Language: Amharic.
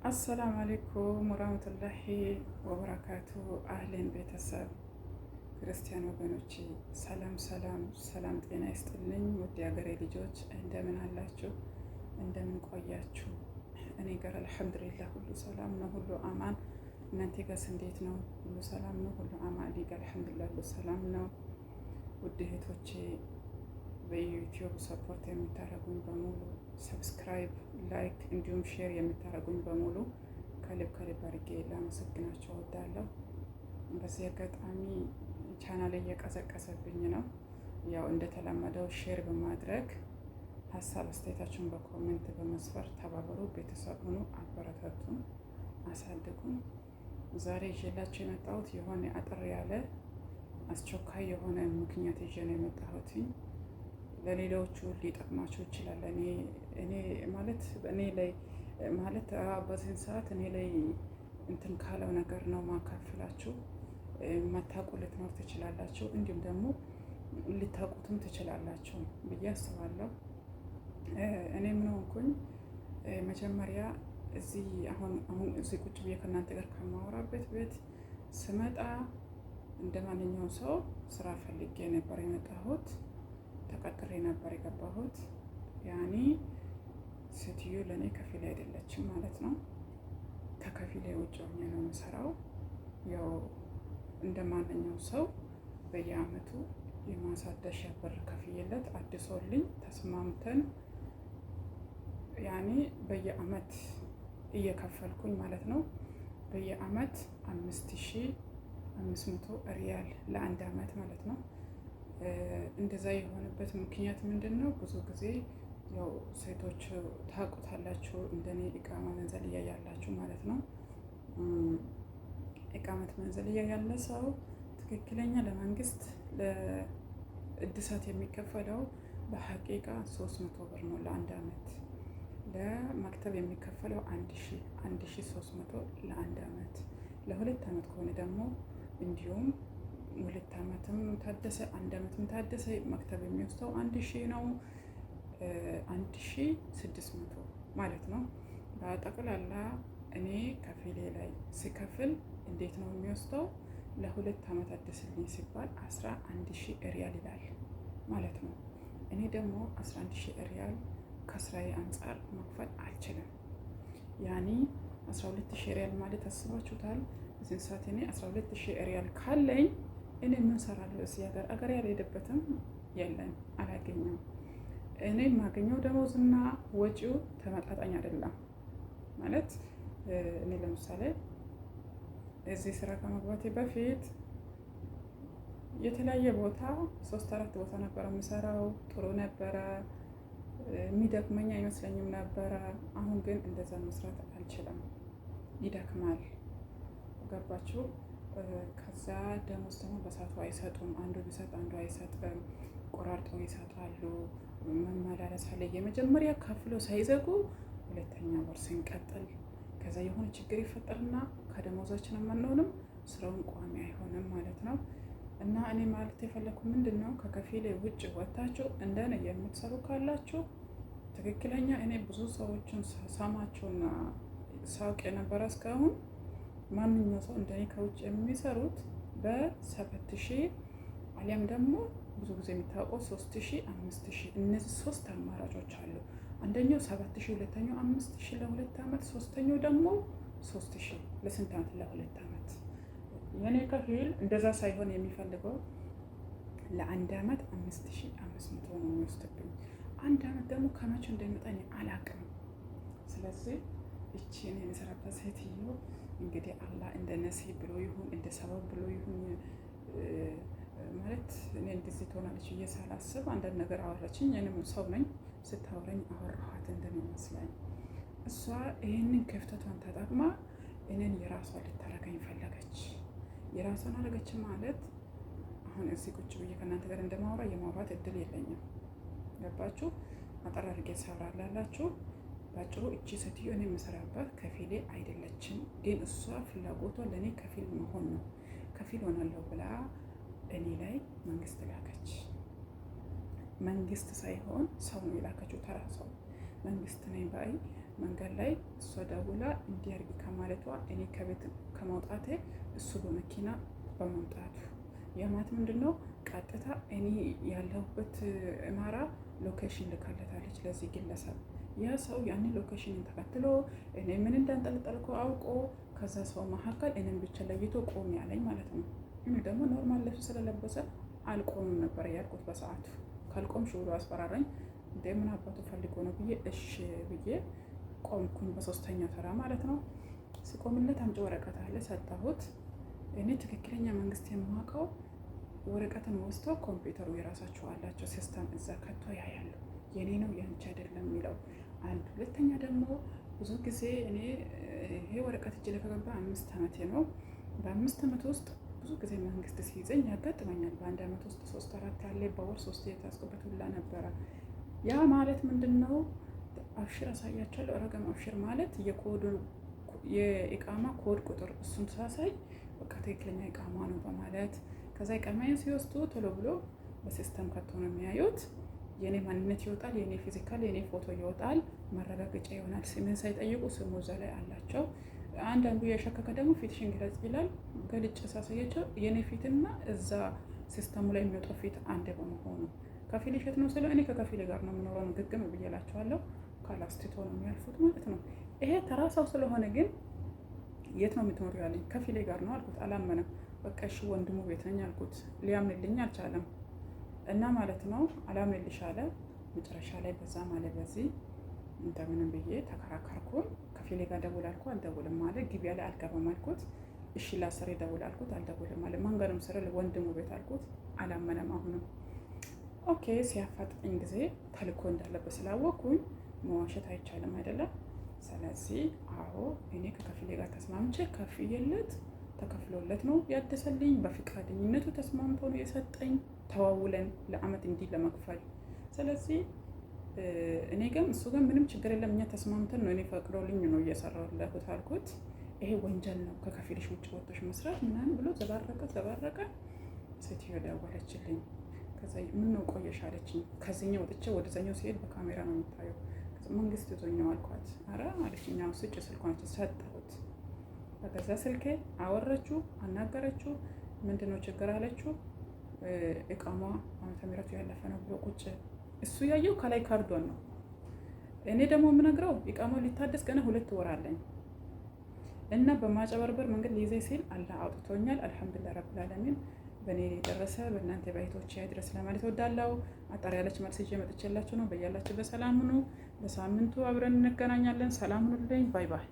አሰላሙ አሌይኩም ወራህመቱላሂ ወበረካቱ። አህሌን ቤተሰብ ክርስቲያን ወገኖች ሰላም ሰላም ሰላም፣ ጤና ይስጥልኝ። ውድ የሀገሬ ልጆች እንደምን አላችሁ? እንደምን ቆያችሁ? እኔ ጋር አልሐምዱሊላህ ሁሉ ሰላም ነው፣ ሁሉ አማን። እናንተ ጋርስ እንዴት ነው? ሁሉ ሰላም ነው? ሁሉ አማን? እኔ ጋር አልሐምዱሊላህ ሁሉ ሰላም ነው። ውድ እህቶቼ በዩቲዩብ ሰፖርት የምታደርጉኝ በሙሉ ሰብስክራይብ፣ ላይክ እንዲሁም ሼር የምታደርጉኝ በሙሉ ከልብ ከልብ አድርጌ ላመሰግናቸው እወዳለሁ። በዚህ አጋጣሚ ቻናል እየቀዘቀዘብኝ ነው። ያው እንደተለመደው ሼር በማድረግ ሀሳብ አስተያየታችሁን በኮሜንት በመስፈር ተባበሩ፣ ቤተሰብ ሁኑ፣ አበረታቱን፣ አሳድጉን። ዛሬ ይዤላችሁ የመጣሁት የሆነ አጠር ያለ አስቸኳይ የሆነ ምክንያት ይዤ ነው የመጣሁት። ለሌሎቹ ሊጠቅማቸው ይችላል። እኔ ማለት እኔ ላይ ማለት በዚህን ሰዓት እኔ ላይ እንትን ካለው ነገር ነው ማካፍላችሁ። መታቁ ልትኖር ትችላላችሁ፣ እንዲሁም ደግሞ ልታውቁትም ትችላላችሁ ብዬ አስባለሁ። እኔ ምን ሆንኩኝ መጀመሪያ አሁን እዚህ ቁጭ ብዬ ከእናንተ ጋር ከማወራበት ቤት ስመጣ እንደ ማንኛውም ሰው ስራ ፈልጌ ነበር የመጣሁት። ተቀጥሬ ነበር የገባሁት። ያኔ ሴትዮ ለእኔ ከፊል አይደለችም ማለት ነው። ከከፊሌ ውጭ ሆኜ ነው የምሰራው። ያው እንደ ማንኛው ሰው በየአመቱ የማሳደሻ ብር ከፍዬለት አድሶልኝ ተስማምተን ያኔ በየአመት እየከፈልኩኝ ማለት ነው። በየአመት 5500 ሪያል ለአንድ አመት ማለት ነው። እንደዛ የሆነበት ምክንያት ምንድን ነው? ብዙ ጊዜ ያው ሴቶች ታውቁታላችሁ፣ እንደኔ ኢቃማ መንዘልያ ያላችሁ ማለት ነው። ኢቃመት መንዘልያ ያለ ሰው ትክክለኛ ለመንግስት ለእድሳት የሚከፈለው በሐቂቃ 300 ብር ነው ለአንድ አመት። ለመክተብ የሚከፈለው 1300 ለአንድ አመት። ለሁለት አመት ከሆነ ደግሞ እንዲሁም 2 አመትም ታደሰ 1 አመትም ታደሰ መክተብ የሚወስደው 1000 ነው፣ 1600 ማለት ነው። በጠቅላላ እኔ ከፊሌ ላይ ሲከፍል እንዴት ነው የሚወስደው? ለ2 አመት አደስልኝ ሲባል 11000 ሪያል ይላል ማለት ነው። እኔ ደግሞ 11000 ሪያል ከስራዬ አንጻር መክፈል አልችልም። ያኔ 12000 ሪያል ማለት አስባችሁታል? እዚህ ሰዓት እኔ 12000 ሪያል ካለኝ እኔ ምን ሰራለሁ? እዚህ አገር ያልሄደበትም የለን አላገኘም። እኔ የማገኘው ደሞዝና ወጪው ተመጣጣኝ አይደለም ማለት። እኔ ለምሳሌ እዚህ ስራ ከመግባቴ በፊት የተለያየ ቦታ 3-4 ቦታ ነበረ የምሰራው። ጥሩ ነበረ፣ የሚደክመኝ አይመስለኝም ነበረ። አሁን ግን እንደዛ መስራት አልችልም፣ ይደክማል። ገባችሁ? ከዛ ደሞዝ ደግሞ በሰዓቱ አይሰጡም። አንዱ ቢሰጥ አንዱ አይሰጥም፣ ቆራርጠው ይሰጣሉ። መመላለስ አለ። የመጀመሪያ ከፍሎ ሳይዘጉ ሁለተኛ ወር ስንቀጥል ከዛ የሆነ ችግር ይፈጠርና ከደሞዛችን የማንሆንም ስራውን ቋሚ አይሆንም ማለት ነው። እና እኔ ማለት የፈለኩ ምንድን ነው ከከፊሌ ውጭ ወጥታችሁ እንደኔ የምትሰሩ ካላችሁ ትክክለኛ እኔ ብዙ ሰዎችን ሰማቸውና ሳውቅ የነበረ እስካሁን ማንኛው ሰው እንደኔ ከውጭ የሚሰሩት በ7000 አሊያም ደግሞ ብዙ ጊዜ የሚታወቀው 3000፣ 5000 እነዚህ 3 አማራጮች አሉ። አንደኛው 7000፣ ሁለተኛው 5000 ለ2 አመት፣ ሶስተኛው ደግሞ 3000 ለስንት አመት? ለ2 አመት። የኔ ከፊል እንደዛ ሳይሆን የሚፈልገው ለአንድ አመት 5500 ነው የሚወስድብኝ። አንድ አመት ደግሞ ከመቼ እንደሚመጣ እኔ አላውቅም። ስለዚህ እቺ እኔ የምሰራበት ሴትዮ እንግዲህ አላህ እንደ ነሲብ ብሎ ይሁን እንደ ሰበብ ብሎ ይሁን ማለት እኔ እንደዚህ ትሆናለች ብዬ ሳላስብ አንዳንድ ነገር አወራችኝ። እኔም ሰው ነኝ፣ ስታወራኝ አወራኋት እንደሚመስለኝ። እሷ ይህንን ክፍተቷን ተጠቅማ እኔን የራሷ ልታረገኝ ፈለገች። የራሷን አረገች ማለት አሁን እዚህ ቁጭ ብዬ ከእናንተ ጋር እንደማወራ የማውራት እድል የለኝም። ገባችሁ? አጠር አድርጌ ሳብራራላችሁ ባጭሩ እቺ ሴትዮ እኔ የምሰራባት ከፊሌ አይደለችም፣ ግን እሷ ፍላጎቷ ለእኔ ከፊል መሆን ነው። ከፊል ሆናለሁ ብላ እኔ ላይ መንግስት ላከች። መንግስት ሳይሆን ሰው ነው የላከችው፣ ተራ ሰው። መንግስት ነኝ ባይ መንገድ ላይ እሷ ደውላ እንዲያርጊ ከማለቷ እኔ ከቤት ከመውጣቴ እሱ በመኪና በመምጣቱ የማት ምንድን ነው ቀጥታ እኔ ያለሁበት እማራ ሎኬሽን ልካለታለች ለዚህ ግለሰብ። ያ ሰው ያንን ሎኬሽንን ተከትሎ እኔ ምን እንዳንጠለጠልኩ አውቆ ከዛ ሰው መካከል እኔን ብቻ ለይቶ ቆም ያለኝ ማለት ነው። እኔ ደግሞ ኖርማል ልብስ ስለለበሰ አልቆምም ነበር ያልኩት በሰዓቱ። ካልቆምሽ ብሎ አስፈራራኝ። እንደ ምን አባቱ ፈልጎ ነው ብዬ እሺ ብዬ ቆምኩኝ፣ በሶስተኛ ተራ ማለት ነው። ስቆምለት አምጪ ወረቀት አለ ሰጠሁት። እኔ ትክክለኛ መንግስት የማውቀው ወረቀትን ወስቶ ኮምፒውተሩ የራሳቸው አላቸው ሲስተም እዛ ከቶ ያያሉ የኔ ነው የአንቺ አይደለም የሚለው አንድ። ሁለተኛ ደግሞ ብዙ ጊዜ እኔ ይሄ ወረቀት እጅ ላይ ከገባ 5 ዓመቴ ነው። በ5 ዓመት ውስጥ ብዙ ጊዜ መንግስት ሲይዘኝ ያጋጥመኛል። በአንድ ዓመት ውስጥ 3-4 ያለ በወር 3 የታስገበት ሁላ ነበረ። ያ ማለት ምንድን ነው? አብሽር አሳያቸዋለሁ። ረገም አብሽር ማለት የኢቃማ ኮድ ቁጥር እሱን ሳሳይ በቃ ትክክለኛ ኢቃማ ነው በማለት ከዛ ኢቃማዬን ሲወስዱ ቶሎ ብሎ በሲስተም ከቶ ነው የሚያዩት። የኔ ማንነት ይወጣል፣ የኔ ፊዚካል የኔ ፎቶ ይወጣል፣ ማረጋገጫ ይሆናል። ስምን ሳይጠይቁ ስሙ እዛ ላይ አላቸው። አንዳንዱ የሸከከ ደግሞ ፊትሽን ግለጽ ይላል። ገልጭ ሳሳያቸው የኔ ፊትና እዛ ሲስተሙ ላይ የሚወጣው ፊት አንድ በመሆኑ ከፊል እሸት ነው ስለ እኔ ከከፊል ጋር ነው የምኖረው ነው ግግም ብዬላቸዋለሁ። ካላስቲቶ ነው የሚያልፉት ማለት ነው። ይሄ ተራ ሰው ስለሆነ ግን የት ነው የምትኖሪው ያለኝ ከፊሌ ጋር ነው አልኩት። አላመነም። በቃ እሺ ወንድሙ ቤት ነኝ አልኩት። ሊያምንልኝ አልቻለም እና ማለት ነው አላምንልሽ አለ። መጨረሻ ላይ በዛ ማለት በዚህ እንደምንም ብዬ ተከራከርኩ። ከፊሌ ጋር ደውል አልኩ፣ አልደውልም አለ። ግቢያ ላይ አልገባም አልኩት። እሺ ላሰሬ ደውል አልኩት፣ አልደውልም አለ። መንገዱም ስረ ወንድሙ ቤት አልኩት፣ አላመነም አሁንም። ኦኬ ሲያፋጥኝ ጊዜ ተልኮ እንዳለበት ስላወቅኩኝ መዋሸት አይቻልም አይደለም። ስለዚህ አዎ እኔ ከከፊሌ ጋር ተስማምቼ ከፍዬለት ተከፍሎለት ነው ያደሰልኝ። በፍቃደኝነቱ ተስማምቶ ነው የሰጠኝ። ተዋውለን ለአመት እንዲህ ለመክፈል። ስለዚህ እኔ ግን እሱ ግን ምንም ችግር የለም እኛ ተስማምተን ነው እኔ ፈቅዶልኝ ነው እየሰራሁለት አልኩት። ይሄ ወንጀል ነው ከከፊልሽ ውጭ ወጥቶሽ መስራት ምናምን ብሎ ዘባረቀ። ሴትዮ ደወለችልኝ። ከዛ ምን ነው ቆየሽ አለችኝ። ከዚህኛው ወጥቼ ወደዛኛው ሲሄድ በካሜራ ነው የምታየው። መንግስት ይዞኛው አልኳት። አረ አለችኝ። አዎ ስጭ ስልኳን ሰጠሁት። በገዛ ስልኬ አወረችው፣ አናገረችው። ምንድነው ችግር አለችው። እቃሟ ዓመተ ምህረቱ ያለፈ ነው ብሎ ቁጭ እሱ ያየው ከላይ ካርዶን ነው። እኔ ደግሞ የምነግረው እቃሟ ሊታደስ ገና 2 ወር አለኝ እና በማጨበርበር መንገድ ሊይዘኝ ሲል አላህ አውጥቶኛል። አልሐምዱሊላህ ረብል ዓለሚን። በእኔ የደረሰ በእናንተ ባይቶች ያድረስ ለማለት እወዳለሁ። አጠር ያለች መልስ ይዤ መጥቼላችሁ ነው። በያላችሁ በሰላም ሁኑ። በሳምንቱ አብረን እንገናኛለን። ሰላም ሁኑልኝ። ባይ ባይ።